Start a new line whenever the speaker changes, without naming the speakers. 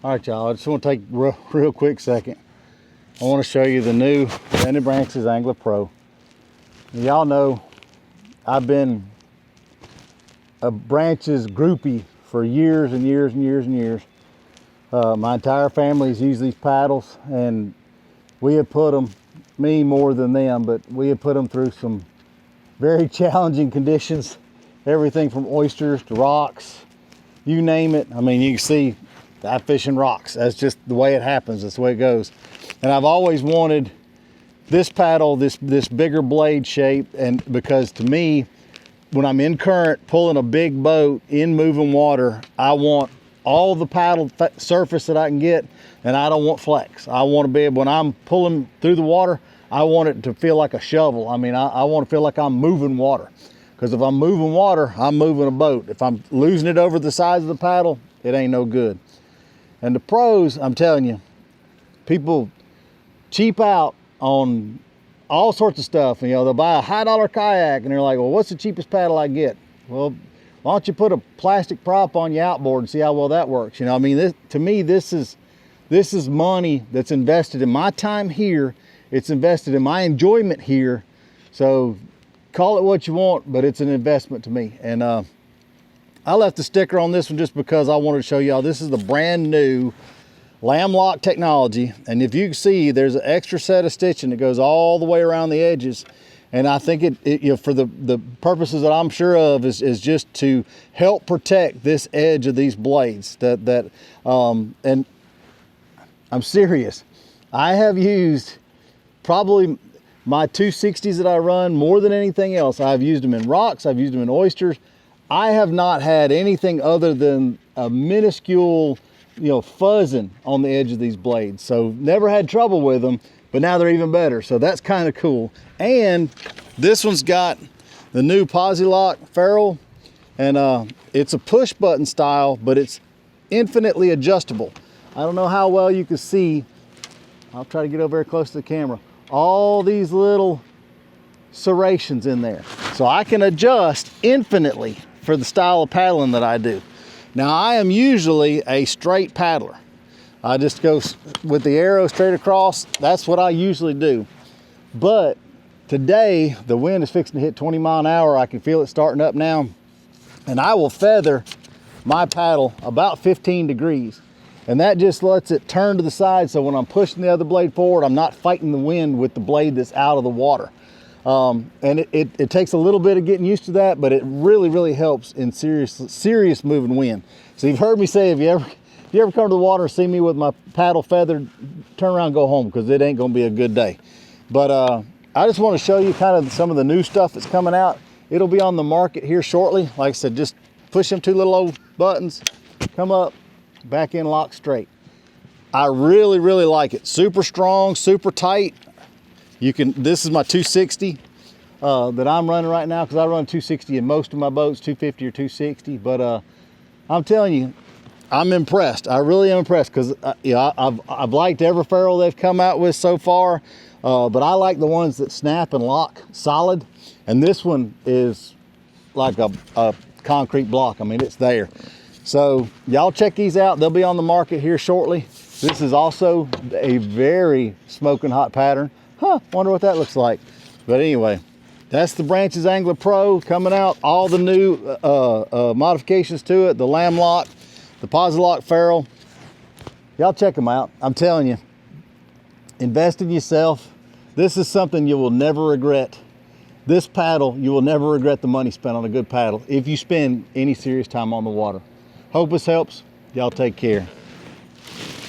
All right, y'all, I just want to take a real quick second. I want to show you the new Bend Branches Angler Pro. Y'all know I've been a Branches groupie for years and years and years and years. My entire family's used these paddles, and we have put them, me more than them, but we have put them through some very challenging conditions. Everything from oysters to rocks, you name it. I mean, you can see I fish in rocks. That's just the way it happens. That's the way it goes. And I've always wanted this paddle, this bigger blade shape, and because to me, when I'm in current pulling a big boat in moving water, I want all the paddle surface that I can get, and I don't want flex. I want to be able, when I'm pulling through the water, I want it to feel like a shovel. I mean, I want to feel like I'm moving water. Because if I'm moving water, I'm moving a boat. If I'm losing it over the sides of the paddle, it ain't no good. And the pros, I'm telling you, people cheap out on all sorts of stuff. You know, they'll buy a high dollar kayak and they're like, well, what's the cheapest paddle I get? Well, why don't you put a plastic prop on your outboard and see how well that works? You know, I mean, to me, this is money that's invested in my time here. It's invested in my enjoyment here. So call it what you want, but it's an investment to me. And I left the sticker on this one just because I wanted to show y'all this is the brand new Lamlock technology. And if you can see, there's an extra set of stitching that goes all the way around the edges. And I think it you know, for the purposes that I'm sure of is just to help protect this edge of these blades. And I'm serious. I have used probably my 260s that I run more than anything else. I've used them in rocks, I've used them in oysters. I have not had anything other than a minuscule, you know, fuzzing on the edge of these blades. So never had trouble with them, but now they're even better. So that's kind of cool. And this one's got the new Posi-Lock ferrule, and it's a push button style, but it's infinitely adjustable. I don't know how well you can see. I'll try to get over very close to the camera. All these little serrations in there. So I can adjust infinitely for the style of paddling that I do. Now I am usually a straight paddler. I just go with the arrow straight across. That's what I usually do. But today the wind is fixing to hit 20 mile an hour. I can feel it starting up now. And I will feather my paddle about 15 degrees. And that just lets it turn to the side, so when I'm pushing the other blade forward, I'm not fighting the wind with the blade that's out of the water. And it takes a little bit of getting used to that, but it really, really helps in serious moving wind. So you've heard me say, if you ever come to the water and see me with my paddle feathered, turn around and go home, because it ain't gonna be a good day. But I just want to show you kind of some of the new stuff that's coming out. It'll be on the market here shortly. Like I said, just push them two little old buttons, come up, back in, lock straight. I really, really like it. Super strong, super tight. This is my 260 that I'm running right now, because I run 260 in most of my boats, 250 or 260. But I'm telling you, I'm impressed. I really am impressed, because I've liked every ferrule they've come out with so far, but I like the ones that snap and lock solid. And this one is like a concrete block. I mean, it's there. So y'all check these out. They'll be on the market here shortly. This is also a very smoking hot pattern. Wonder what that looks like. But anyway, that's the Branches Angler Pro coming out. All the new modifications to it, the Lamlock, the Posi-Lock ferrule. Y'all check them out. I'm telling you, invest in yourself. This is something you will never regret. This paddle, you will never regret the money spent on a good paddle if you spend any serious time on the water. Hope this helps. Y'all take care.